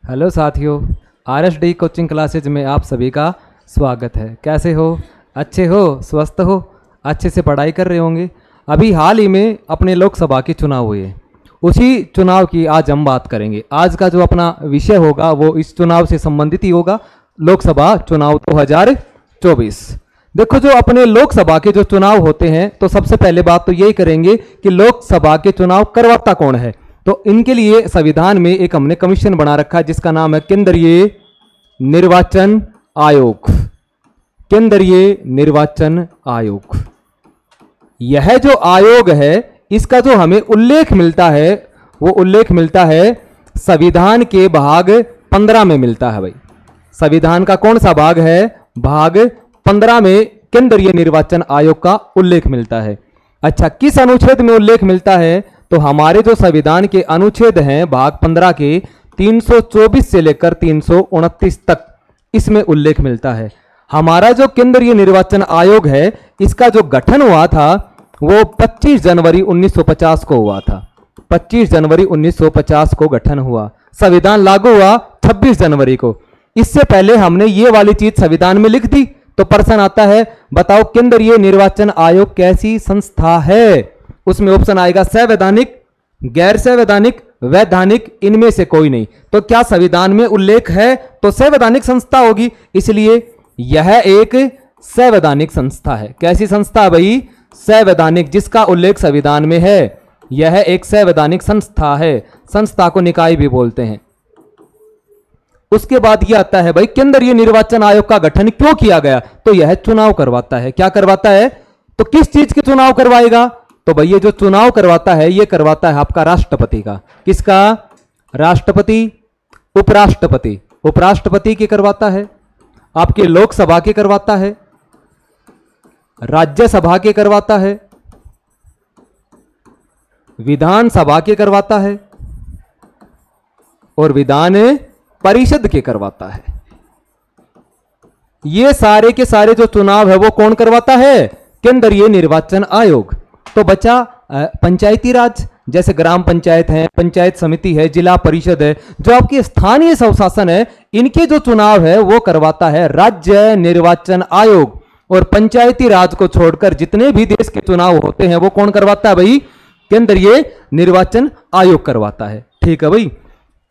Hello साथियों, RSD coaching classes में आप सभी का स्वागत है। कैसे हो? अच्छे हो? स्वस्थ हो? अच्छे से पढ़ाई कर रहे होंगे। अभी हाल ही में अपने लोकसभा के चुनाव हुए, उसी चुनाव की आज हम बात करेंगे। आज का जो अपना विषय होगा वो इस चुनाव से संबंधित ही होगा, लोकसभा चुनाव 2024। देखो, जो अपने लोकसभा के जो चुनाव होते हैं तो सबसे पहले बात तो यही करेंगे कि लोकसभा के चुनाव करवाता कौन है। तो इनके लिए संविधान में एक हमने कमीशन बना रखा है जिसका नाम है केंद्रीय निर्वाचन आयोग। केंद्रीय निर्वाचन आयोग, यह जो आयोग है इसका जो हमें उल्लेख मिलता है वो उल्लेख मिलता है संविधान के भाग 15 में मिलता है। भाई, संविधान का कौन सा भाग है? भाग 15 में केंद्रीय निर्वाचन आयोग का उल्लेख मिलता है। अच्छा, किस अनुच्छेद में उल्लेख मिलता है? तो हमारे जो संविधान के अनुच्छेद हैं भाग 15 के 324 से लेकर 329 तक इसमें उल्लेख मिलता है। हमारा जो केंद्रीय निर्वाचन आयोग है इसका जो गठन हुआ था वो 25 जनवरी 1950 को हुआ था। 25 जनवरी 1950 को गठन हुआ। संविधान लागू हुआ 26 जनवरी को। इससे पहले हमने ये वाली चीज संविधान में लिख दी। तो प्रश्न आता है, बताओ केंद्रीय निर्वाचन आयोग कैसी संस्था है? उसमें ऑप्शन आएगा संवैधानिक, गैर संवैधानिक, वैधानिक, इनमें से कोई नहीं। तो क्या संविधान में उल्लेख है तो संवैधानिक संस्था होगी, इसलिए यह एक संवैधानिक संस्था है। कैसी संस्था भाई? संवैधानिक, जिसका उल्लेख संविधान में है। यह एक संवैधानिक संस्था है। संस्था को निकाय भी बोलते हैं। उसके बाद यह आता है भाई, केंद्रीय निर्वाचन आयोग का गठन क्यों किया गया? तो यह चुनाव करवाता है। क्या करवाता है? तो किस चीज के चुनाव करवाएगा? तो भाई ये जो चुनाव करवाता है ये करवाता है आपका राष्ट्रपति का। किसका? राष्ट्रपति, उपराष्ट्रपति। उपराष्ट्रपति के करवाता है, आपके लोकसभा के करवाता है, राज्यसभा के करवाता है, विधानसभा के करवाता है और विधान परिषद के करवाता है। ये सारे के सारे जो चुनाव है वो कौन करवाता है? केंद्रीय निर्वाचन आयोग। तो बचा पंचायती राज, जैसे ग्राम पंचायत है, पंचायत समिति है, जिला परिषद है, जो आपकी स्थानीय स्वशासन है, इनके जो चुनाव है वो करवाता है राज्य निर्वाचन आयोग। और पंचायती राज को छोड़कर जितने भी देश के चुनाव होते हैं वो कौन करवाता है भाई? केंद्रीय निर्वाचन आयोग करवाता है। ठीक है भाई।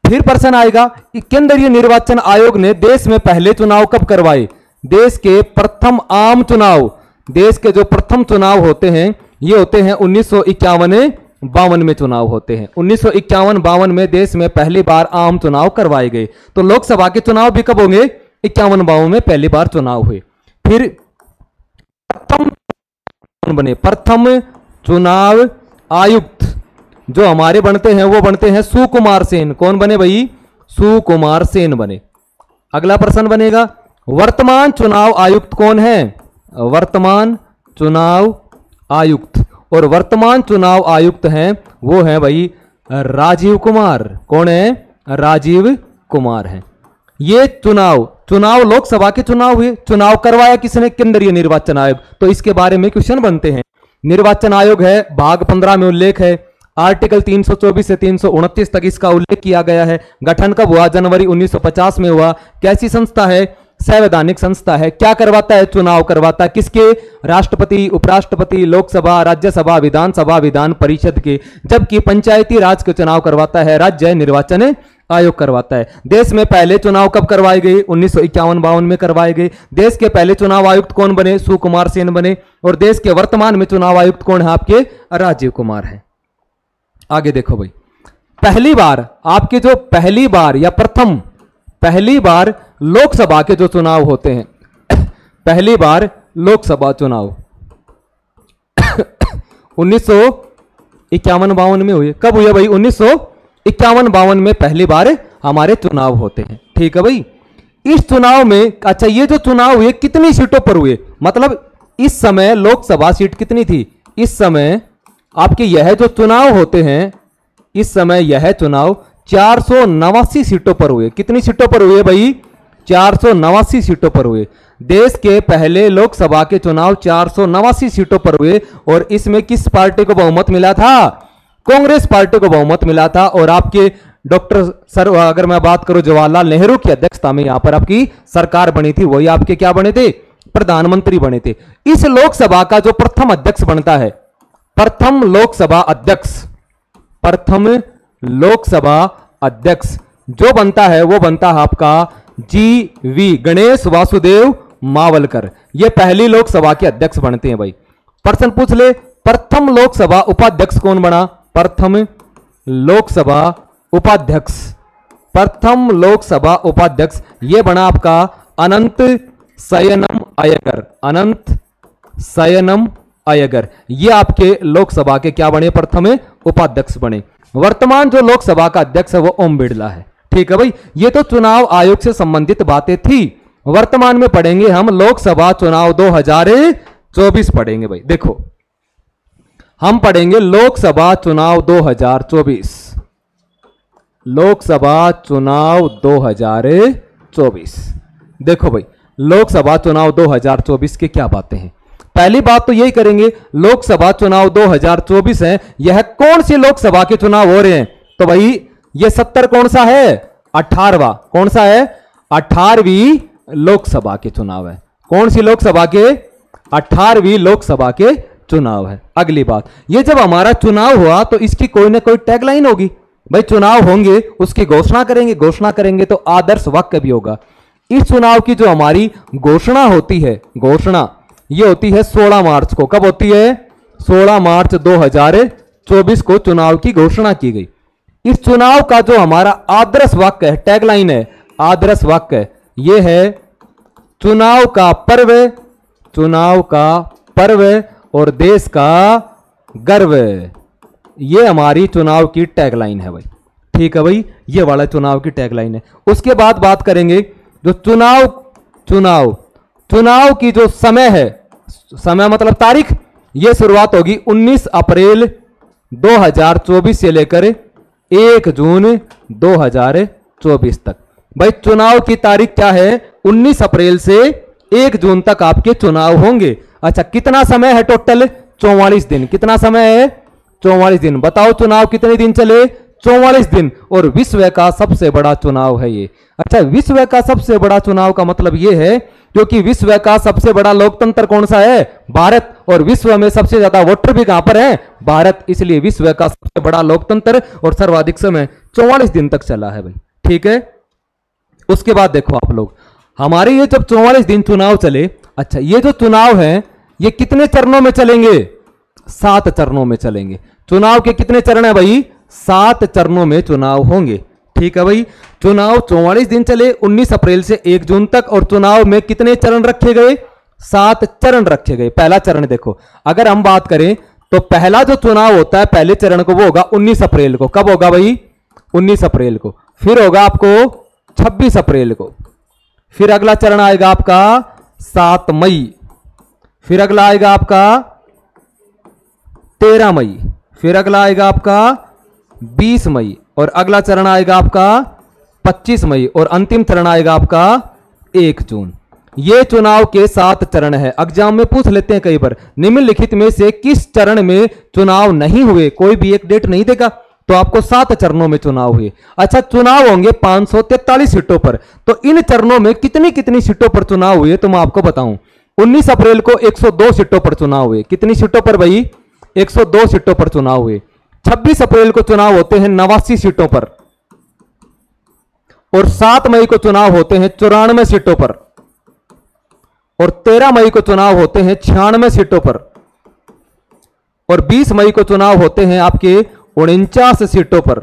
फिर प्रश्न आएगा कि केंद्रीय निर्वाचन आयोग ने देश में पहले चुनाव कब करवाए? देश के प्रथम आम चुनाव, देश के जो प्रथम चुनाव होते हैं ये होते हैं 1951-52 में चुनाव होते हैं। 1951-52 में देश में पहली बार आम चुनाव करवाए गए। तो लोकसभा के चुनाव भी कब होंगे? 51-52 में पहली बार चुनाव हुए। फिर प्रथम चुनाव आयुक्त जो हमारे बनते हैं वो बनते हैं सुकुमार सेन। कौन बने भाई? सुकुमार सेन बने। अगला प्रश्न बनेगा, वर्तमान चुनाव आयुक्त कौन है? वर्तमान चुनाव आयुक्त, और वर्तमान चुनाव आयुक्त हैं वो है भाई राजीव कुमार। कौन है? राजीव कुमार हैं। ये चुनाव लोकसभा के चुनाव हुए। चुनाव करवाया किसने? केंद्रीय निर्वाचन आयोग। तो इसके बारे में क्वेश्चन बनते हैं। निर्वाचन आयोग है, भाग 15 में उल्लेख है, आर्टिकल 324 से 329 तक इसका उल्लेख किया गया है। गठन कब हुआ? जनवरी 1950 में हुआ। कैसी संस्था है? संवैधानिक संस्था है। क्या करवाता है? चुनाव करवाता है। किसके? राष्ट्रपति, उपराष्ट्रपति, लोकसभा, राज्यसभा, विधानसभा, विधान परिषद के। जबकि पंचायती राज के चुनाव करवाता है राज्य निर्वाचन आयोग करवाता है। देश में पहले चुनाव कब करवाए गए? 1951-52 में करवाए गए। देश के पहले चुनाव आयुक्त कौन बने? सुकुमार सेन बने। और देश के वर्तमान में चुनाव आयुक्त कौन है? आपके राजीव कुमार है। आगे देखो भाई, पहली बार आपके जो पहली बार या प्रथम पहली बार लोकसभा के जो चुनाव होते हैं, पहली बार लोकसभा चुनाव 1951-52 में हुए। कब हुए भाई? 1951-52 में पहली बार हमारे चुनाव होते हैं। ठीक है भाई। इस चुनाव में, अच्छा, ये जो चुनाव हुए कितनी सीटों पर हुए? मतलब इस समय लोकसभा सीट कितनी थी? इस समय आपके यह जो चुनाव होते हैं, इस समय यह चुनाव 489 सीटों पर हुए। कितनी सीटों पर हुए भाई? 489 सीटों पर हुए। देश के पहले लोकसभा के चुनाव 489 सीटों पर हुए। और इसमें किस पार्टी को बहुमत मिला था? कांग्रेस पार्टी को बहुमत मिला था। और आपके डॉक्टर सर, अगर मैं बात करूं जवाहरलाल नेहरू की अध्यक्षता में यहां पर आपकी सरकार बनी थी, वही आपके क्या बने थे, प्रधानमंत्री बने थे। इस लोकसभा का जो प्रथम अध्यक्ष बनता है, प्रथम लोकसभा अध्यक्ष, प्रथम लोकसभा अध्यक्ष जो बनता है वो बनता है आपका GV गणेश वासुदेव मावलकर। ये पहली लोकसभा के अध्यक्ष बनते हैं भाई। प्रश्न पूछ ले, प्रथम लोकसभा उपाध्यक्ष कौन बना, प्रथम लोकसभा उपाध्यक्ष, प्रथम लोकसभा उपाध्यक्ष ये बना आपका अनंत शयनम अयगर, अनंत शयनम अयगर। ये आपके लोकसभा के क्या बने, प्रथम उपाध्यक्ष बने। वर्तमान जो लोकसभा का अध्यक्ष है वो ओम बिड़ला है। ठीक है भाई, ये तो चुनाव आयोग से संबंधित बातें थी। वर्तमान में पढ़ेंगे हम लोकसभा चुनाव 2024 पढ़ेंगे भाई। देखो हम पढ़ेंगे लोकसभा चुनाव 2024, लोकसभा चुनाव 2024। देखो भाई लोकसभा चुनाव 2024 की क्या बातें हैं। पहली बात तो यही करेंगे, लोकसभा चुनाव 2024 है, यह कौन सी लोकसभा के चुनाव हो रहे हैं। तो भाई ये 70 कौन सा है, 18वां, कौन सा है, 18वीं लोकसभा के चुनाव है। कौन सी लोकसभा के, 18वीं लोकसभा के चुनाव है। अगली बात, ये जब हमारा चुनाव हुआ तो इसकी कोई ना कोई टैगलाइन होगी भाई। चुनाव होंगे उसकी घोषणा करेंगे, घोषणा करेंगे तो आदर्श वाक्य भी होगा। इस चुनाव की जो हमारी घोषणा होती है, घोषणा ये होती है 16 मार्च को। कब होती है, 16 मार्च 2024 को चुनाव की घोषणा की गई। इस चुनाव का जो हमारा आदर्श वाक्य है, टैगलाइन है, आदर्श वाक्य ये है चुनाव का पर्व, चुनाव का पर्व और देश का गर्व। ये हमारी चुनाव की टैगलाइन है भाई। ठीक है भाई, ये वाला चुनाव की टैगलाइन है। उसके बाद बात करेंगे जो चुनाव की जो समय है, समय मतलब तारीख, ये शुरुआत होगी 19 अप्रैल 2024 से लेकर 1 जून 2024 तक। भाई चुनाव की तारीख क्या है, 19 अप्रैल से 1 जून तक आपके चुनाव होंगे। अच्छा कितना समय है टोटल, 44 दिन। कितना समय है, 44 दिन। बताओ चुनाव कितने दिन चले, 44 दिन। और विश्व का सबसे बड़ा चुनाव है ये। अच्छा विश्व का सबसे बड़ा चुनाव का मतलब ये है क्योंकि विश्व का सबसे बड़ा लोकतंत्र कौन सा है, भारत। और विश्व में सबसे ज्यादा वोटर भी कहां पर है, भारत। इसलिए विश्व का सबसे बड़ा लोकतंत्र और सर्वाधिक समय 44 दिन तक चला है भाई। ठीक है, उसके बाद देखो आप लोग, हमारे ये जब 44 दिन चुनाव चले, अच्छा ये जो चुनाव है ये कितने चरणों में चलेंगे, 7 चरणों में चलेंगे। चुनाव के कितने चरण है भाई, 7 चरणों में चुनाव होंगे। ठीक है भाई, चुनाव 44 दिन चले 19 अप्रैल से 1 जून तक। और चुनाव में कितने चरण रखे गए, 7 चरण रखे गए। पहला चरण देखो, अगर हम बात करें तो पहला जो चुनाव होता है पहले चरण को वो होगा 19 अप्रैल को। कब होगा भाई, 19 अप्रैल को। फिर होगा आपको 26 अप्रैल को। फिर अगला चरण आएगा आपका 7 मई। फिर अगला आएगा आपका 13 मई। फिर अगला आएगा आपका 20 मई। और अगला चरण आएगा आपका 25 मई। और अंतिम चरण आएगा आपका 1 जून। ये चुनाव के 7 चरण है। एग्जाम में पूछ लेते हैं कई बार, निम्नलिखित में से किस चरण में चुनाव नहीं हुए, कोई भी एक डेट नहीं देगा तो आपको 7 चरणों में चुनाव हुए। अच्छा चुनाव होंगे 543 सीटों पर। तो इन चरणों में कितनी कितनी सीटों पर चुनाव हुए तो मैं आपको बताऊं। 19 अप्रैल को 102 सीटों पर चुनाव हुए। कितनी सीटों पर भाई, 102 सीटों पर चुनाव हुए। 26 अप्रैल को चुनाव होते हैं 89 सीटों पर। और 7 मई को चुनाव होते हैं 94 सीटों पर। और 13 मई को चुनाव होते हैं 96 सीटों पर। और 20 मई को चुनाव होते हैं आपके 49 सीटों पर।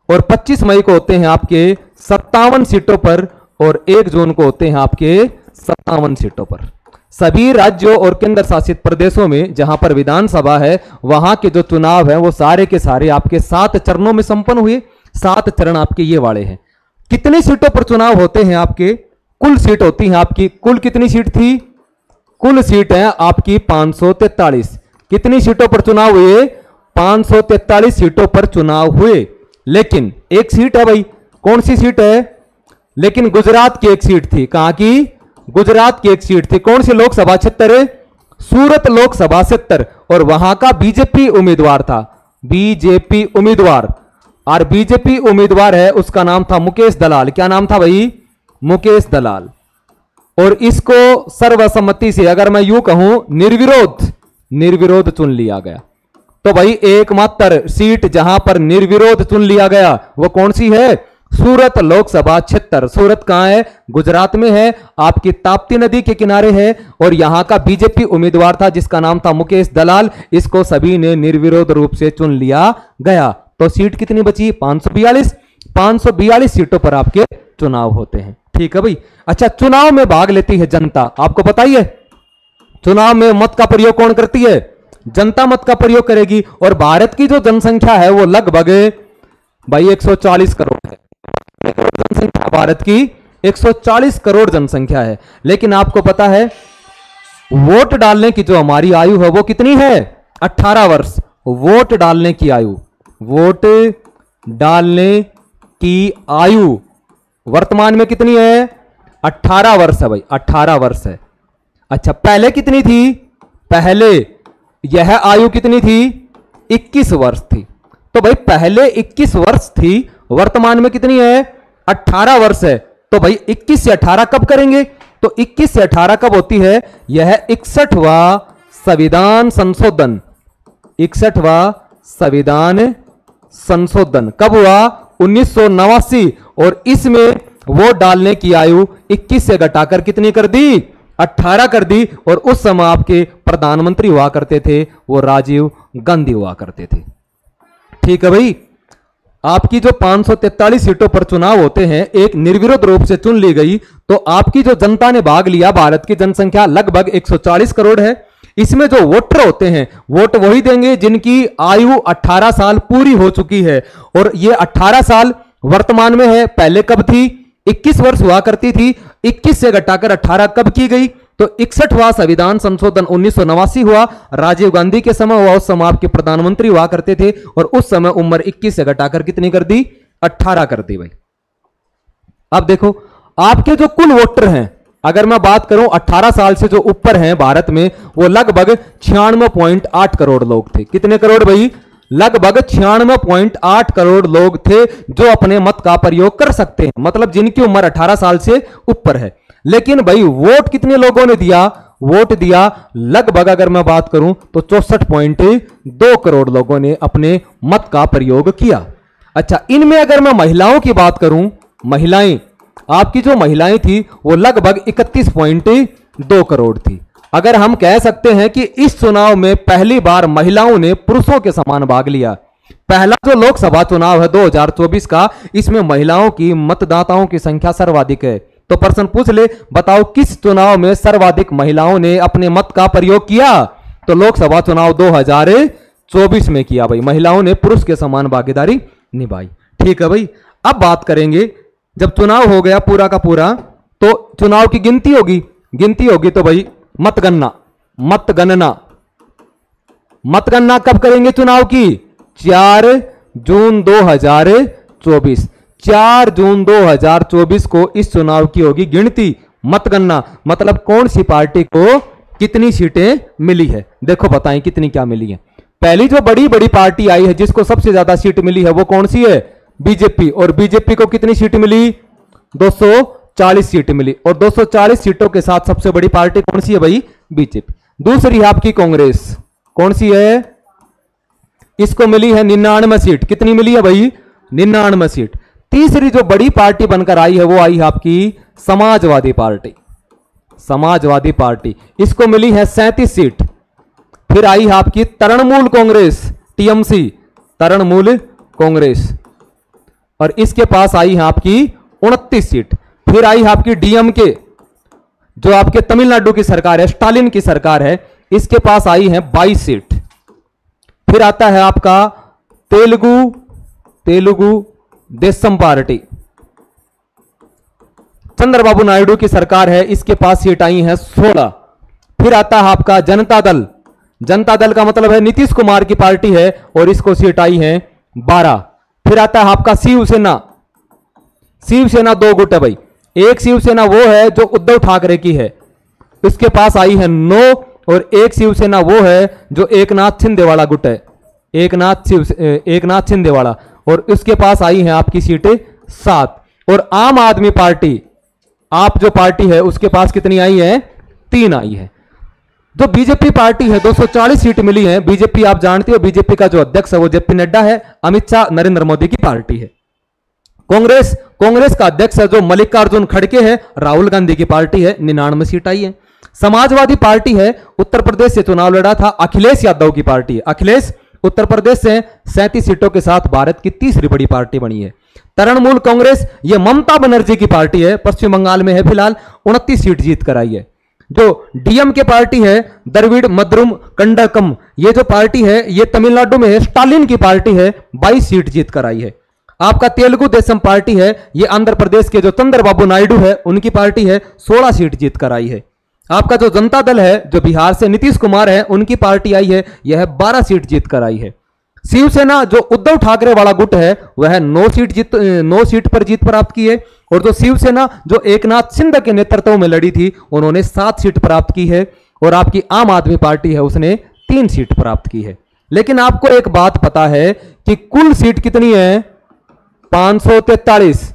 और 25 मई को होते हैं आपके 57 सीटों पर। और 1 जून को होते हैं आपके 57 सीटों पर। सभी राज्यों और केंद्र शासित प्रदेशों में जहां पर विधानसभा है वहां के जो चुनाव है वो सारे के सारे आपके 7 चरणों में संपन्न हुए। 7 चरण आपके ये वाले हैं। कितनी सीटों पर चुनाव होते हैं आपके, कुल सीट होती है आपकी, कुल कितनी सीट थी, कुल सीट है आपकी 543। कितनी सीटों पर चुनाव हुए, 543 सीटों पर चुनाव हुए। लेकिन एक सीट है भाई, कौन सी सीट है, लेकिन गुजरात की एक सीट थी। कहां की, गुजरात की एक सीट थी। कौन सी लोकसभा क्षेत्र, सूरत लोकसभा क्षेत्र। और वहां का बीजेपी उम्मीदवार था, बीजेपी उम्मीदवार। और बीजेपी उम्मीदवार है उसका नाम था मुकेश दलाल। क्या नाम था भाई? मुकेश दलाल। और इसको सर्वसम्मति से, अगर मैं यूं कहूं, निर्विरोध चुन लिया गया। तो भाई एकमात्र सीट जहां पर निर्विरोध चुन लिया गया वो कौन सी है? सूरत लोकसभा क्षेत्र। सूरत कहां है? गुजरात में है, आपकी ताप्ती नदी के किनारे है। और यहां का बीजेपी उम्मीदवार था जिसका नाम था मुकेश दलाल। इसको सभी ने निर्विरोध रूप से चुन लिया गया। तो सीट कितनी बची? 542। 542 सीटों पर आपके चुनाव होते हैं। ठीक है भाई। अच्छा, चुनाव में भाग लेती है जनता, आपको पता ही है। चुनाव में मत का प्रयोग कौन करती है? जनता मत का प्रयोग करेगी। और भारत की जो जनसंख्या है वो लगभग भाई 140 करोड़ है। जनसंख्या भारत की 140 करोड़ जनसंख्या है। लेकिन आपको पता है वोट डालने की जो हमारी आयु है वो कितनी है? 18 वर्ष। वोट डालने की आयु, वोट डालने की आयु वर्तमान में कितनी है? 18 वर्ष है भाई, 18 वर्ष है। अच्छा, पहले कितनी थी? पहले यह आयु कितनी थी? 21 वर्ष थी। तो भाई पहले 21 वर्ष थी, वर्तमान में कितनी है? 18 वर्ष है। तो भाई 21 से 18 कब करेंगे? तो 21 से 18 कब होती है? यह 61वां संविधान संशोधन। 61वां संविधान संशोधन कब हुआ? 1989। और इसमें वोट डालने की आयु 21 से घटाकर कितनी कर दी? 18 कर दी। और उस समय आपके प्रधानमंत्री हुआ करते थे वो राजीव गांधी हुआ करते थे। ठीक है भाई। आपकी जो 543 सीटों पर चुनाव होते हैं एक निर्विरोध रूप से चुन ली गई। तो आपकी जो जनता ने भाग लिया, भारत की जनसंख्या लगभग 140 करोड़ है। इसमें जो वोटर होते हैं वोट वही देंगे जिनकी आयु 18 साल पूरी हो चुकी है। और ये 18 साल वर्तमान में है, पहले कब थी? 21 वर्ष हुआ करती थी। 21 से घटाकर 18 कब की गई? तो 61वां संविधान संशोधन 1989 हुआ, राजीव गांधी के समय हुआ। उस समय आपके प्रधानमंत्री हुआ करते थे। और उस समय उम्र 21 से घटाकर कितनी कर दी? 18 कर दी भाई। अब देखो आपके जो कुल वोटर हैं, अगर मैं बात करूं 18 साल से जो ऊपर हैं भारत में, वो लगभग 96.8 करोड़ लोग थे। कितने करोड़ भाई? लगभग 96.8 करोड़ लोग थे जो अपने मत का प्रयोग कर सकते हैं, मतलब जिनकी उम्र 18 साल से ऊपर है। लेकिन भाई वोट कितने लोगों ने दिया? वोट दिया लगभग, अगर मैं बात करूं तो 64.2 करोड़ लोगों ने अपने मत का प्रयोग किया। अच्छा, इनमें अगर मैं महिलाओं की बात करूं, महिलाएं, आपकी जो महिलाएं थी वो लगभग 31.2 करोड़ थी। अगर हम कह सकते हैं कि इस चुनाव में पहली बार महिलाओं ने पुरुषों के समान भाग लिया। पहला जो लोकसभा चुनाव है 2024 का, इसमें महिलाओं की मतदाताओं की संख्या सर्वाधिक है। तो प्रश्न पूछ ले, बताओ किस चुनाव में सर्वाधिक महिलाओं ने अपने मत का प्रयोग किया? तो लोकसभा चुनाव 2024 में किया भाई। महिलाओं ने पुरुष के समान भागीदारी निभाई। ठीक है भाई। अब बात करेंगे, जब चुनाव हो गया पूरा का पूरा तो चुनाव की गिनती होगी। गिनती होगी तो भाई मतगणना कब करेंगे चुनाव की? 4 जून 2024। 4 जून 2024 को इस चुनाव की होगी गिनती, मतगणना। मतलब कौन सी पार्टी को कितनी सीटें मिली है। देखो बताएं कितनी क्या मिली है। पहली जो बड़ी बड़ी पार्टी आई है जिसको सबसे ज्यादा सीट मिली है वो कौन सी है? बीजेपी। और बीजेपी को कितनी सीट मिली? 240 सीट मिली। और 240 सीटों के साथ सबसे बड़ी पार्टी कौन सी है भाई? बीजेपी। दूसरी है आपकी कांग्रेस। कौन सी है? इसको मिली है 99 सीट। कितनी मिली है भाई? 99 सीट। तीसरी जो बड़ी पार्टी बनकर आई है वो आई है आपकी समाजवादी पार्टी। समाजवादी पार्टी, इसको मिली है 37 सीट। फिर आई है आपकी तृणमूल कांग्रेस, टीएमसी, तृणमूल कांग्रेस, और इसके पास आई है आपकी 29 सीट। फिर आई है आपकी डीएमके, जो आपके तमिलनाडु की सरकार है, स्टालिन की सरकार है, इसके पास आई है 22 सीट। फिर आता है आपका तेलुगु देशम पार्टी, चंद्रबाबू नायडू की सरकार है, इसके पास सीट आई है 16। फिर आता है आपका जनता दल। जनता दल का मतलब है नीतीश कुमार की पार्टी है और इसको सीट आई है 12। फिर आता है आपका शिवसेना। शिवसेना 2 गुट है भाई। एक शिवसेना वो है जो उद्धव ठाकरे की है, इसके पास आई है 9। और एक शिवसेना वो है जो एकनाथ शिंदे वाला गुट है, एकनाथ शिंदे वाला, और उसके पास आई हैं आपकी सीटें 7। और आम आदमी पार्टी, आप जो पार्टी है उसके पास कितनी आई है? 3 आई है। जो बीजेपी पार्टी है 240 सीट मिली है। बीजेपी आप जानते हो, बीजेपी का जो अध्यक्ष है वो जेपी नड्डा है, अमित शाह नरेंद्र मोदी की पार्टी है। कांग्रेस का अध्यक्ष है जो मल्लिकार्जुन खड़गे है, राहुल गांधी की पार्टी है, 99 सीट आई है। समाजवादी पार्टी है, उत्तर प्रदेश से चुनाव लड़ा था, अखिलेश यादव की पार्टी है। अखिलेश उत्तर प्रदेश से 37 सीटों के साथ भारत की तीसरी बड़ी पार्टी बनी है। तृणमूल कांग्रेस, ये ममता बनर्जी की पार्टी है, पश्चिम बंगाल में है फिलहाल, 29 सीट जीत कर आई है। जो डीएमके पार्टी है, द्रविड़ मद्रुम कंडकम, ये जो पार्टी है ये तमिलनाडु में है, स्टालिन की पार्टी है, 22 सीट जीत कर आई है। आपका तेलुगु देशम पार्टी है, ये आंध्र प्रदेश के जो चंद्रबाबू नायडू है उनकी पार्टी है, 16 सीट जीत कर आई है। आपका जो जनता दल है, जो बिहार से नीतीश कुमार है, उनकी पार्टी आई है, यह 12 सीट जीत कर आई है। शिवसेना जो उद्धव ठाकरे वाला गुट है वह 9 सीट पर जीत प्राप्त की है। और जो शिवसेना जो एकनाथ शिंदे के नेतृत्व में लड़ी थी उन्होंने 7 सीट प्राप्त की है। और आपकी आम आदमी पार्टी है उसने 3 सीट प्राप्त की है। लेकिन आपको एक बात पता है कि कुल सीट कितनी है? 543।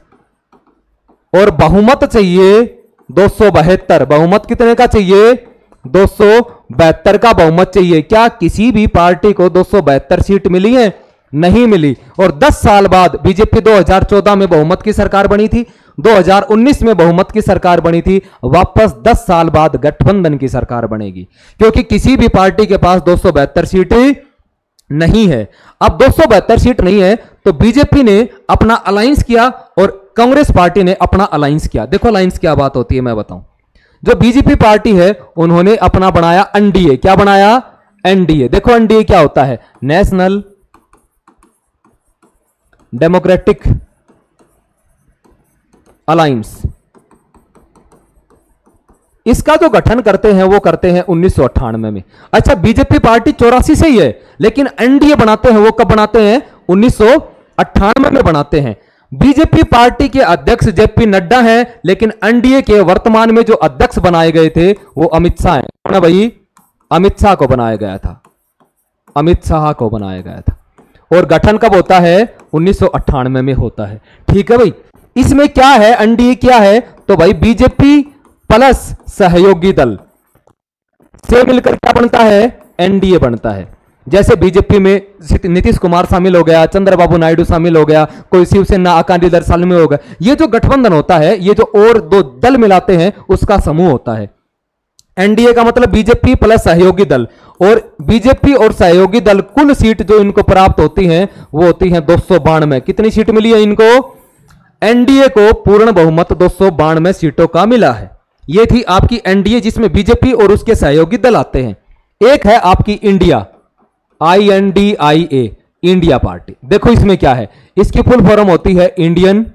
और बहुमत चाहिए 272। बहुमत कितने का चाहिए? 272 का बहुमत चाहिए। क्या किसी भी पार्टी को 272 सीट मिली है? नहीं मिली। और 10 साल बाद बीजेपी 2014 में बहुमत की सरकार बनी थी, 2019 में बहुमत की सरकार बनी थी, वापस 10 साल बाद गठबंधन की सरकार बनेगी, क्योंकि किसी भी पार्टी के पास 272 सीटें नहीं है। अब 272 सीट नहीं है तो बीजेपी ने अपना अलायंस किया और कांग्रेस पार्टी ने अपना अलायंस किया। देखो अलायंस क्या बात होती है मैं बताऊं। जो बीजेपी पार्टी है उन्होंने अपना बनाया एनडीए। क्या बनाया? एनडीए। देखो एनडीए क्या होता है? National democratic alliance. इसका जो गठन करते हैं वो करते हैं 1998 में। अच्छा, बीजेपी पार्टी 84 से ही है, लेकिन एनडीए बनाते हैं वो कब बनाते हैं? 1998 में बनाते हैं। बीजेपी पार्टी के अध्यक्ष जेपी नड्डा हैं, लेकिन एनडीए के वर्तमान में जो अध्यक्ष बनाए गए थे वो अमित शाह हैं। कौन है भाई? अमित शाह को बनाया गया था, अमित शाह को बनाया गया था। और गठन कब होता है? 1998 में होता है। ठीक है भाई। इसमें क्या है? एनडीए क्या है? तो भाई बीजेपी प्लस सहयोगी दल से मिलकर क्या बनता है? एनडीए बनता है। जैसे बीजेपी में नीतीश कुमार शामिल हो गया, चंद्रबाबू नायडू शामिल हो गया, कोई शिवसेना अकाली दल शामिल हो गया। ये जो गठबंधन होता है, ये जो और 2 दल मिलाते हैं उसका समूह होता है। एनडीए का मतलब बीजेपी प्लस सहयोगी दल। और बीजेपी और सहयोगी दल कुल सीट जो इनको प्राप्त होती हैं वो होती हैं 292। कितनी सीट मिली है इनको? एनडीए को पूर्ण बहुमत 292 सीटों का मिला है। ये थी आपकी एनडीए, जिसमें बीजेपी और उसके सहयोगी दल आते हैं। एक है आपकी इंडिया, INDIA, इंडिया पार्टी। देखो इसमें क्या है? इसकी फुल फॉर्म होती है इंडियन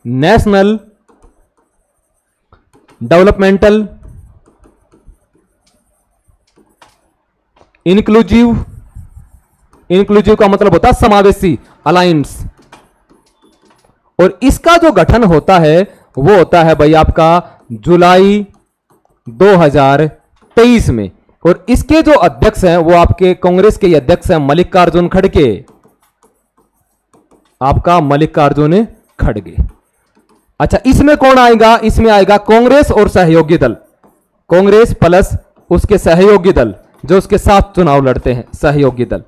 नेशनल डेवलपमेंटल इंक्लूसिव का मतलब होता है समावेशी अलायंस। और इसका जो गठन होता है वो होता है भाई आपका जुलाई 2023 में। और इसके जो अध्यक्ष हैं वो आपके कांग्रेस के अध्यक्ष हैं मल्लिकार्जुन खड़गे, आपका मल्लिकार्जुन खड़गे। अच्छा, इसमें कौन आएगा? इसमें आएगा कांग्रेस और सहयोगी दल, कांग्रेस प्लस उसके सहयोगी दल जो उसके साथ चुनाव लड़ते हैं, सहयोगी दल।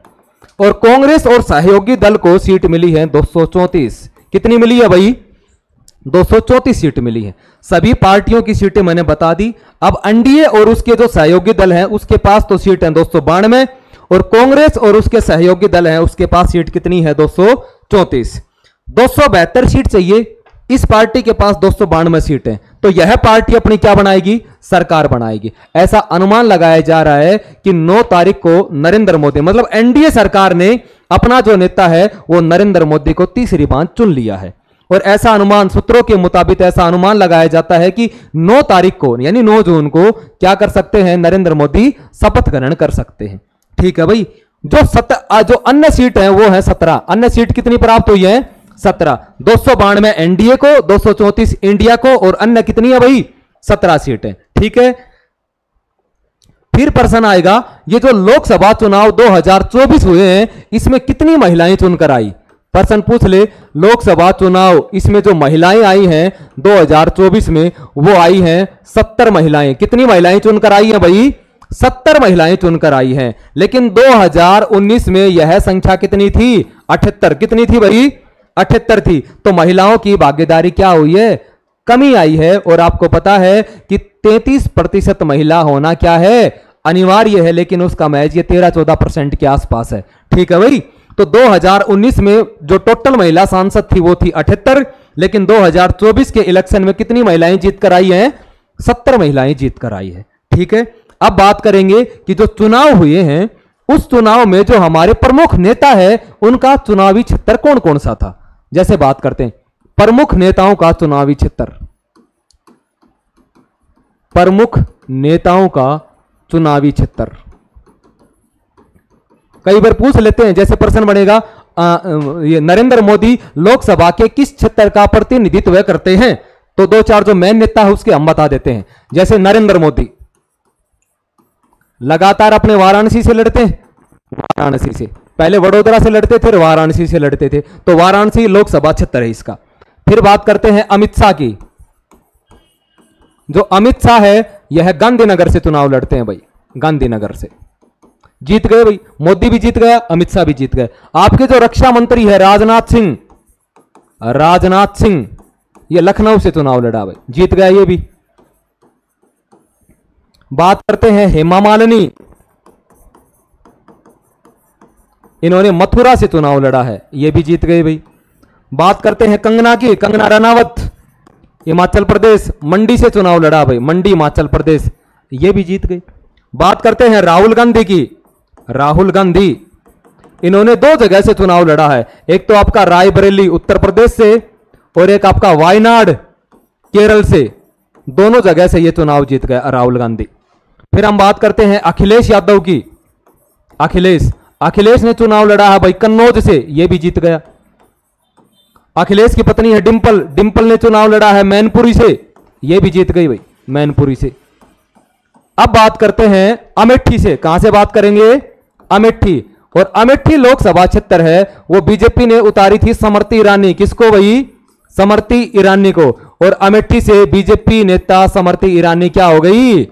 और कांग्रेस और सहयोगी दल को सीट मिली है 234। कितनी मिली है भाई? 234 सीट मिली है। सभी पार्टियों की सीटें मैंने बता दी। अब एनडीए और उसके जो सहयोगी दल हैं उसके पास तो सीट है 292, और कांग्रेस और उसके सहयोगी दल हैं उसके पास सीट कितनी है? 234। 272 सीट चाहिए, इस पार्टी के पास 292 सीट है। तो यह पार्टी अपनी क्या बनाएगी? सरकार बनाएगी। ऐसा अनुमान लगाया जा रहा है कि 9 तारीख को नरेंद्र मोदी, मतलब एनडीए सरकार ने अपना जो नेता है वो नरेंद्र मोदी को तीसरी बार चुन लिया है। और ऐसा अनुमान, सूत्रों के मुताबिक ऐसा अनुमान लगाया जाता है कि 9 तारीख को यानी 9 जून को क्या कर सकते हैं? नरेंद्र मोदी शपथ ग्रहण कर सकते हैं। ठीक है भाई। जो अन्य सीट है वो है 17। अन्य सीट कितनी प्राप्त हुई है? 17। 292 एनडीए को, 234 इंडिया को, और अन्य कितनी है भाई? 17 सीटें। ठीक है। फिर प्रश्न आएगा, ये जो लोकसभा चुनाव 2024 हुए हैं इसमें कितनी महिलाएं चुनकर आई? प्रश्न पूछ ले, लोकसभा चुनाव इसमें जो महिलाएं आई हैं 2024 में, वो आई हैं 70 महिलाएं। कितनी महिलाएं चुनकर आई हैं भाई? 70 महिलाएं चुनकर आई हैं। लेकिन 2019 में यह संख्या कितनी थी? 78। कितनी थी भाई? 78 थी। तो महिलाओं की भागीदारी क्या हुई है? कमी आई है। और आपको पता है कि 33% महिला होना क्या है? अनिवार्य है, लेकिन उसका महज ये 13-14% के आसपास है। ठीक है भाई। तो 2019 में जो टोटल महिला सांसद थी वो थी 78, लेकिन 2024 के इलेक्शन में कितनी महिलाएं जीत कर आई हैं? 70 महिलाएं जीत कर आई है। ठीक है। अब बात करेंगे कि जो चुनाव हुए हैं, उस चुनाव में जो हमारे प्रमुख नेता है उनका चुनावी क्षेत्र कौन कौन सा था। जैसे बात करते हैं प्रमुख नेताओं का चुनावी क्षेत्र, प्रमुख नेताओं का चुनावी क्षेत्र कई बार पूछ लेते हैं। जैसे प्रश्न बनेगा ये नरेंद्र मोदी लोकसभा के किस क्षेत्र का प्रतिनिधित्व करते हैं, तो दो चार जो मेन नेता है उसके हम बता देते हैं। जैसे नरेंद्र मोदी लगातार अपने वाराणसी से लड़ते हैं, वाराणसी से, पहले वडोदरा से लड़ते थे, फिर वाराणसी से लड़ते थे, तो वाराणसी लोकसभा क्षेत्र है इसका। फिर बात करते हैं अमित शाह की। जो अमित शाह है यह गांधीनगर से चुनाव लड़ते हैं भाई, गांधीनगर से जीत गए भाई। मोदी भी जीत गया, अमित शाह भी जीत गए। आपके जो रक्षा मंत्री है राजनाथ सिंह, राजनाथ सिंह ये लखनऊ से चुनाव लड़ा भाई, जीत गया ये भी। बात करते हैं हेमा मालिनी, इन्होंने मथुरा से चुनाव लड़ा है, ये भी जीत गए भाई। बात करते हैं कंगना की, कंगना रनावत हिमाचल प्रदेश, मंडी से चुनाव लड़ा भाई, मंडी हिमाचल प्रदेश, ये भी जीत गई। बात करते हैं राहुल गांधी की, राहुल गांधी इन्होंने दो जगह से चुनाव लड़ा है, एक तो आपका रायबरेली उत्तर प्रदेश से और एक आपका वायनाड केरल से, दोनों जगह से ये चुनाव जीत गए राहुल गांधी। फिर हम बात करते हैं अखिलेश यादव की, अखिलेश ने चुनाव लड़ा है भाई कन्नौज से, ये भी जीत गया। अखिलेश की पत्नी है डिंपल, डिंपल ने चुनाव लड़ा है मैनपुरी से, ये भी जीत गई भाई मैनपुरी से। अब बात करते हैं अमेठी से, कहां से बात करेंगे? अमेठी। और अमेठी लोकसभा क्षेत्र है वो बीजेपी ने उतारी थी स्मृति ईरानी, किसको भाई? स्मृति ईरानी को। और अमेठी से बीजेपी नेता स्मृति ईरानी क्या हो गई?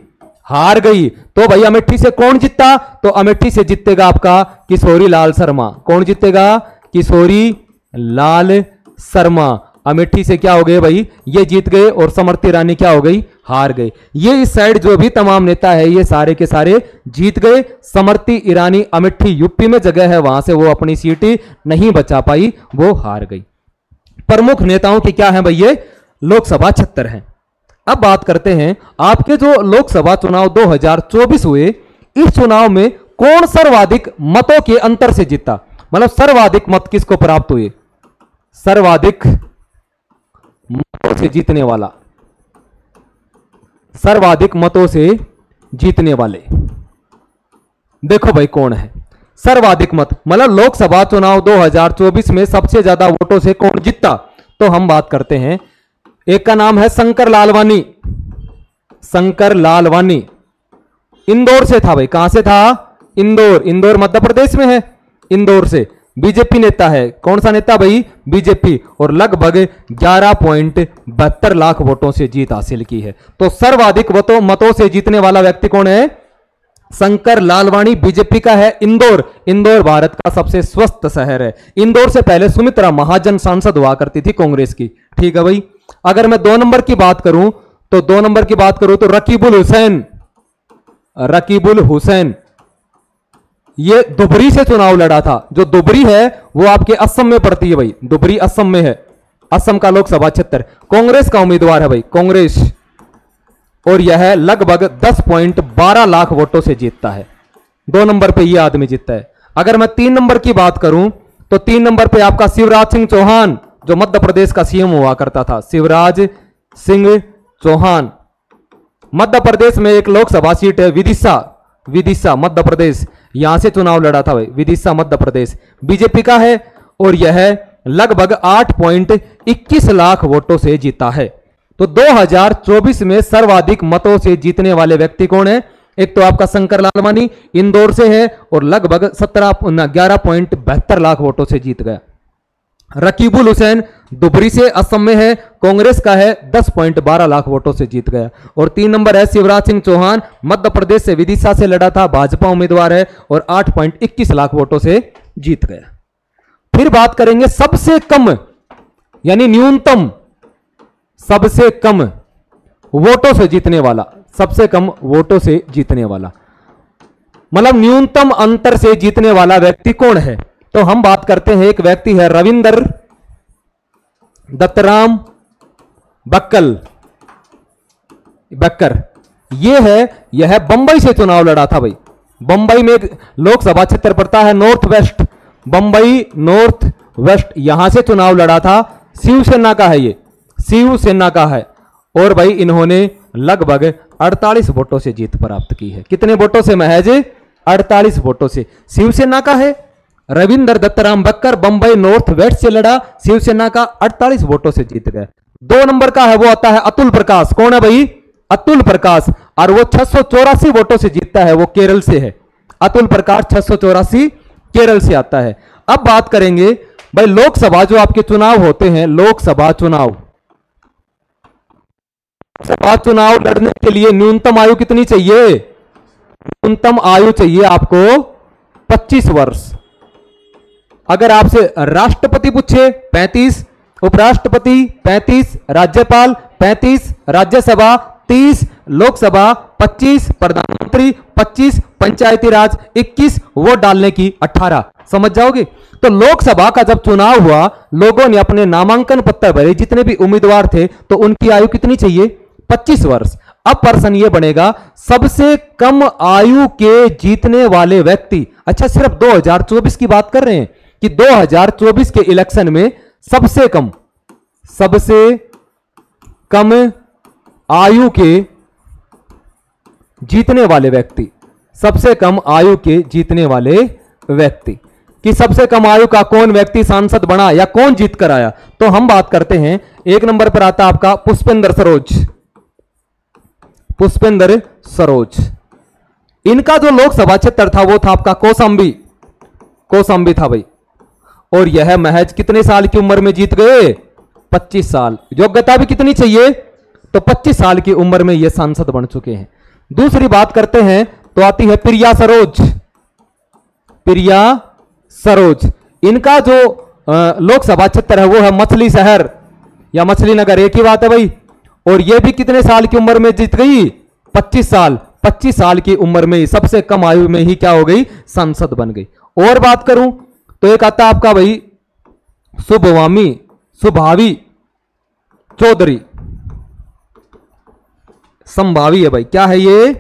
हार गई। तो भाई अमेठी से कौन जीता? तो अमेठी से जीतेगा आपका किशोरी लाल शर्मा। कौन जीतेगा? किशोरी लाल शर्मा। अमेठी से क्या हो गए भाई? ये जीत गए। और स्मृति ईरानी क्या हो गई? हार गए। ये इस साइड जो भी तमाम नेता है ये सारे के सारे जीत गए। स्मृति ईरानी अमेठी यूपी में जगह है, वहां से वो अपनी सीट नहीं बचा पाई, वो हार गई। प्रमुख नेताओं के क्या है भाई? ये लोकसभा क्षेत्र है। अब बात करते हैं आपके जो लोकसभा चुनाव 2024 हुए, इस चुनाव में कौन सर्वाधिक मतों के अंतर से जीता? मतलब सर्वाधिक मत किसको प्राप्त हुए? सर्वाधिक मतों से जीतने वाला, सर्वाधिक मतों से जीतने वाले देखो भाई कौन है सर्वाधिक मत, मतलब लोकसभा चुनाव 2024 में सबसे ज्यादा वोटों से कौन जीता? तो हम बात करते हैं, एक का नाम है शंकर लालवानी, शंकर लालवानी इंदौर से था भाई। कहां से था? इंदौर, इंदौर मध्य प्रदेश में है। इंदौर से बीजेपी नेता है। कौन सा नेता भाई? बीजेपी। और लगभग 11.72 लाख वोटों से जीत हासिल की है। तो सर्वाधिक मतों से जीतने वाला व्यक्ति कौन है? शंकर लालवानी, बीजेपी का है। इंदौर, इंदौर भारत का सबसे स्वस्थ शहर है। इंदौर से पहले सुमित्रा महाजन सांसद हुआ करती थी कांग्रेस की। ठीक है भाई। अगर मैं 2 नंबर की बात करूं तो 2 नंबर की बात करूं तो रकीबुल हुसैन, रकीबुल हुसैन ये दुबरी से चुनाव लड़ा था। जो दुबरी है वो आपके असम में पड़ती है भाई, दुबरी असम में है, असम का लोकसभा क्षेत्र। कांग्रेस का उम्मीदवार है भाई, कांग्रेस। और यह लगभग 10.12 लाख वोटों से जीतता है। 2 नंबर पे ये आदमी जीतता है। अगर मैं 3 नंबर की बात करूं तो 3 नंबर पे आपका शिवराज सिंह चौहान, जो मध्य प्रदेश का सीएम हुआ करता था, शिवराज सिंह चौहान। मध्य प्रदेश में एक लोकसभा सीट है विदिशा, विदिशा मध्य प्रदेश, यहां से चुनाव लड़ा था भाई, विदिशा मध्य प्रदेश, बीजेपी का है। और यह लगभग 8.21 लाख वोटों से जीता है। तो 2024 में सर्वाधिक मतों से जीतने वाले व्यक्ति कौन है? एक तो आपका शंकर लालवानी इंदौर से है और लगभग 11.72 लाख वोटों से जीत गया। रकीबुल हुसैन दुबरी से असम में है, कांग्रेस का है, 10.12 लाख वोटों से जीत गया। और 3 नंबर है शिवराज सिंह चौहान, मध्य प्रदेश से विदिशा से लड़ा था, भाजपा उम्मीदवार है और 8.21 लाख वोटों से जीत गया। फिर बात करेंगे सबसे कम यानी न्यूनतम, सबसे कम वोटों से जीतने वाला, सबसे कम वोटों से जीतने वाला मतलब न्यूनतम अंतर से जीतने वाला व्यक्ति कौन है? तो हम बात करते हैं, एक व्यक्ति है रविंदर दत्तराम बक्कर। यह बंबई से चुनाव लड़ा था भाई। बंबई में एक लोकसभा क्षेत्र पड़ता है north west, Bombay north west, यहां से चुनाव लड़ा था। शिवसेना का है, ये शिवसेना का है। और भाई इन्होंने लगभग 48 वोटों से जीत प्राप्त की है। कितने वोटों से? महज 48 वोटों से। शिवसेना का है रविंदर दत्तराम बक्कर, बंबई नॉर्थ वेस्ट से लड़ा, शिवसेना का 48 वोटों से जीत गया। 2 नंबर का है, वो आता है अतुल प्रकाश। कौन है भाई? अतुल प्रकाश, और वो 684 वोटों से जीतता है, वो केरल से है। अतुल प्रकाश 684 केरल से आता है। अब बात करेंगे भाई लोकसभा जो आपके चुनाव होते हैं, लोकसभा चुनाव लड़ने के लिए न्यूनतम आयु कितनी चाहिए? न्यूनतम आयु चाहिए आपको 25 वर्ष। अगर आपसे राष्ट्रपति पूछे 35, उपराष्ट्रपति 35, राज्यपाल 35, राज्यसभा 30, लोकसभा 25, प्रधानमंत्री 25, पंचायती राज 21, वोट डालने की 18। समझ जाओगे? तो लोकसभा का जब चुनाव हुआ, लोगों ने अपने नामांकन पत्र भरे, जितने भी उम्मीदवार थे, तो उनकी आयु कितनी चाहिए? 25 वर्ष। अब प्रश्न यह बनेगा, सबसे कम आयु के जीतने वाले व्यक्ति। अच्छा, सिर्फ 2024 की बात कर रहे हैं कि 2024 के इलेक्शन में सबसे कम आयु के जीतने वाले व्यक्ति, सबसे कम आयु के जीतने वाले व्यक्ति कि सबसे कम आयु का कौन व्यक्ति सांसद बना या कौन जीत कर आया। तो हम बात करते हैं, 1 नंबर पर आता आपका पुष्पेंद्र सरोज। इनका जो लोकसभा क्षेत्र था वो था आपका कौशाम्बी था भाई। और यह महज कितने साल की उम्र में जीत गए? 25 साल। योग्यता भी कितनी चाहिए? तो 25 साल की उम्र में ये सांसद बन चुके हैं। दूसरी बात करते हैं तो आती है प्रिया सरोज। इनका जो लोकसभा क्षेत्र है वो है मछली शहर या मछली नगर, एक ही बात है भाई। और ये भी कितने साल की उम्र में जीत गई? 25 साल। 25 साल की उम्र में ही, सबसे कम आयु में ही क्या हो गई? सांसद बन गई। और बात करूं तो एक आता आपका भाई सुभावी चौधरी। संभावी है भाई, क्या है ये?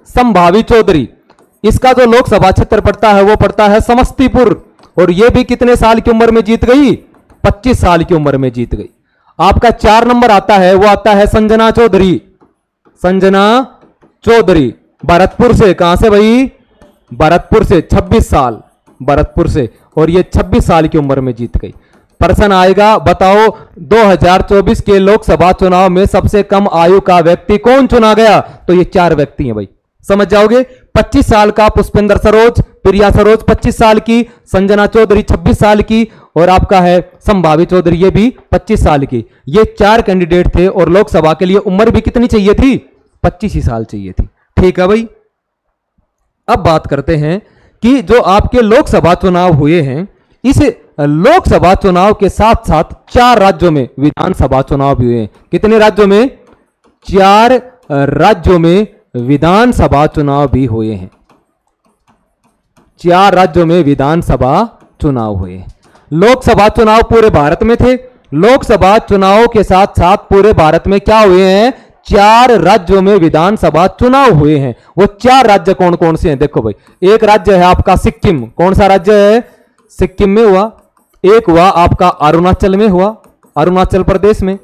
संभावी चौधरी। इसका जो लोकसभा क्षेत्र पड़ता है वो पड़ता है समस्तीपुर। और ये भी कितने साल की उम्र में जीत गई? 25 साल की उम्र में जीत गई। आपका 4 नंबर आता है, वो आता है संजना चौधरी भरतपुर से। कहां से भाई? भरतपुर से। 26 साल भरतपुर से, और ये 26 साल की उम्र में जीत गई। प्रश्न आएगा, बताओ 2024 के लोकसभा चुनाव में सबसे कम आयु का व्यक्ति कौन चुना गया? तो ये 4 व्यक्ति हैं भाई, समझ जाओगे। 25 साल का पुष्पेंद्र सरोज, प्रिया सरोज 25 साल की, संजना चौधरी 26 साल की, और आपका है संभावी चौधरी, ये भी 25 साल की। ये 4 कैंडिडेट थे और लोकसभा के लिए उम्र भी कितनी चाहिए थी? 25 ही साल चाहिए थी। ठीक है भाई। अब बात करते हैं कि जो आपके लोकसभा चुनाव हुए हैं, इस लोकसभा चुनाव के साथ साथ 4 राज्यों में विधानसभा चुनाव भी हुए हैं। कितने राज्यों में? 4 राज्यों में विधानसभा चुनाव भी हुए हैं। 4 राज्यों में विधानसभा चुनाव हुए हैं। लोकसभा चुनाव पूरे भारत में थे। लोकसभा चुनाव के साथ साथ पूरे भारत में क्या हुए हैं? 4 राज्यों में विधानसभा चुनाव हुए हैं। वो 4 राज्य कौन कौन से हैं? देखो भाई, एक राज्य है आपका सिक्किम। कौन सा राज्य है? सिक्किम में हुआ। एक हुआ आपका अरुणाचल में हुआ, अरुणाचल प्रदेश में।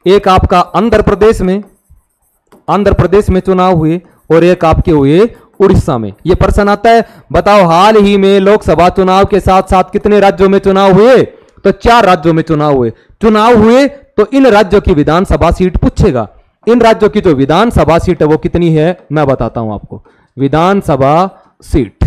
एक आपका आंध्र प्रदेश में चुनाव हुए, और एक आपके हुए उड़ीसा में। ये प्रश्न आता है, बताओ हाल ही में लोकसभा चुनाव के साथ साथ कितने राज्यों में चुनाव हुए? तो 4 राज्यों में चुनाव हुए। तो इन राज्यों की विधानसभा सीट पूछेगा। इन राज्यों की जो विधानसभा सीट है वो कितनी है, मैं बताता हूं आपको। विधानसभा सीट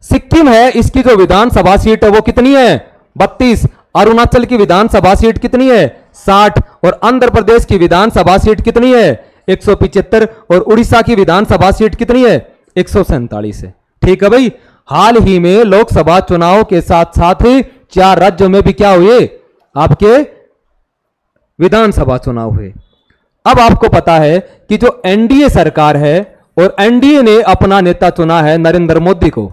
सिक्किम है, इसकी जो विधानसभा सीट है वो कितनी है? 32। अरुणाचल की विधानसभा सीट कितनी है? 60। और आंध्र प्रदेश की विधानसभा सीट कितनी है? 175। और उड़ीसा की विधानसभा सीट कितनी है? 147 है। ठीक है भाई। हाल ही में लोकसभा चुनाव के साथ साथ 4 राज्यों में भी क्या हुए? आपके विधानसभा चुनाव हुए। अब आपको पता है कि जो एनडीए सरकार है और एनडीए ने अपना नेता चुना है नरेंद्र मोदी को,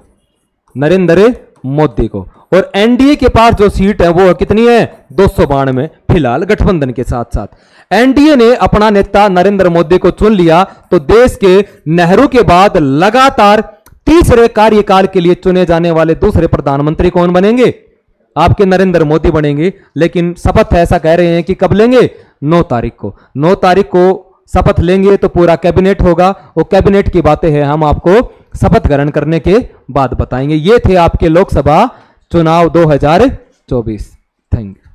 नरेंद्र मोदी को। और एनडीए के पास जो सीट है वो कितनी है? 292 फिलहाल गठबंधन के साथ साथ। एनडीए ने अपना नेता नरेंद्र मोदी को चुन लिया तो देश के नेहरू के बाद लगातार तीसरे कार्यकाल के लिए चुने जाने वाले दूसरे प्रधानमंत्री कौन बनेंगे? आपके नरेंद्र मोदी बनेंगे। लेकिन शपथ ऐसा कह रहे हैं कि कब लेंगे? 9 तारीख को। 9 तारीख को शपथ लेंगे तो पूरा कैबिनेट होगा। वो कैबिनेट की बातें हैं हम आपको शपथ ग्रहण करने के बाद बताएंगे। ये थे आपके लोकसभा चुनाव 2024। Thank you.